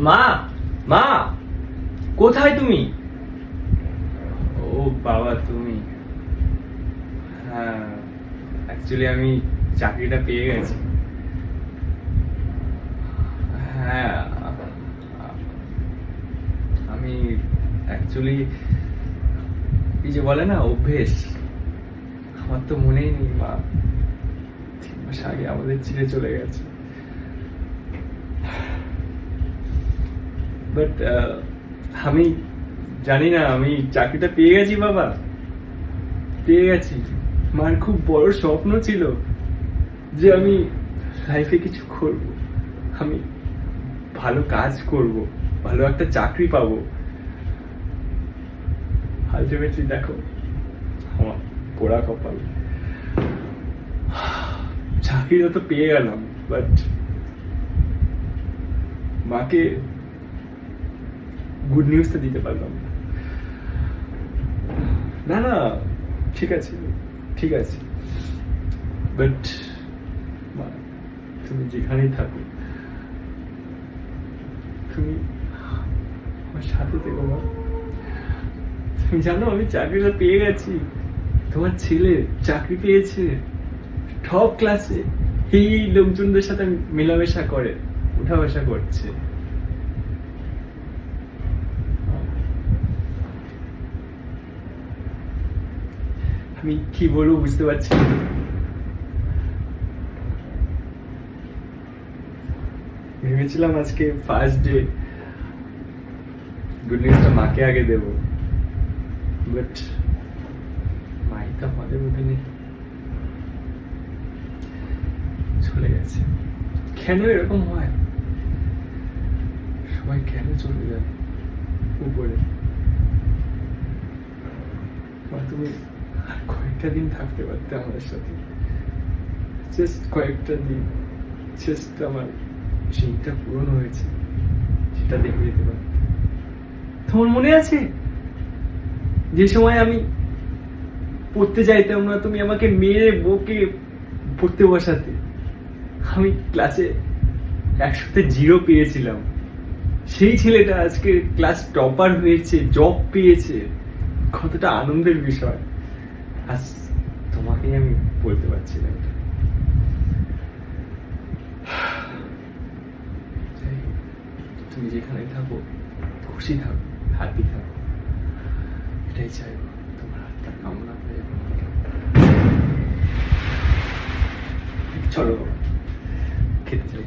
মা, মা, কোথায় তুমি? ও বাবা, তুমি? হ্যাঁ, অ্যাকচুয়ালি আমি চাকরিটা পেয়ে গেছি। হ্যাঁ, আমি অ্যাকচুয়ালি এই যে বলে না অভ্যেস, আমার তো মনেই নেই মা 3 মাস আগে আমাদের ছেড়ে চলে গেছে। বাট আমি জানি না, আমি চাকরিটা পেয়ে গেছি বাবা, পেয়ে গেছি। মার খুব বড় স্বপ্ন ছিল যে আমি লাইফে কিছু করব, আমি ভালো কাজ করব, ভালো একটা চাকরি পাবো। আলটিমেটলি দেখো আমার পোড়া কপাল। চাকরিটা তো পেয়ে গেলাম, বাট মাকে গুড নিউজটা দিতে পারলাম না। না, ঠিক আছে, ঠিক আছে, বাট মা, তুমি যেখানেই থাকো, তুমি আমার সাথে থেকো মা। তুমি জানো আমি চাকরিটা পেয়ে গেছি, তোমার ছেলে চাকরি পেয়েছে টপ ক্লাসে, এই লোকজনদের সাথে মেলামেশা করে, উঠা বসা করছে। আমি কি বলবো বুঝতে পারছি না। ভেবেছিলাম আজকে ফার্স্ট ডে, গুড নিউজটা মাকে আগে দেবো, বাট মাই তো আমাদের মধ্যে নেই, চলে গেছে। কেন এরকম হয়? সবাই কেন চলে যায় উপরে? মা, তুমি আর কয়েকটা দিন থাকতে পারতে আমাদের সাথে, জাস্ট কয়েকটা দিন, জাস্ট আমার সেইটা পূরণ হয়েছে সেটা দেখে যেতে পারতে। তোমার মনে আছে যে সময় আমি পড়তে যাইতাম না, তুমি আমাকে মেরে বকে পড়তে বসাতে, আমি ক্লাসে 100তে 0 পেয়েছিলাম, সেই ছেলেটা আজকে ক্লাস টপার হয়েছে, জব পেয়েছে, কতটা আনন্দের বিষয়। আজ তোমাকেই আমি বলতে পারছি না এটা। যাই হোক, তুমি যেখানে থাকো খুশি থাকো, হ্যাপি থাকো, এটাই চাইবো। তোমার হাতটা কামনা করে চলো খেতে চাই।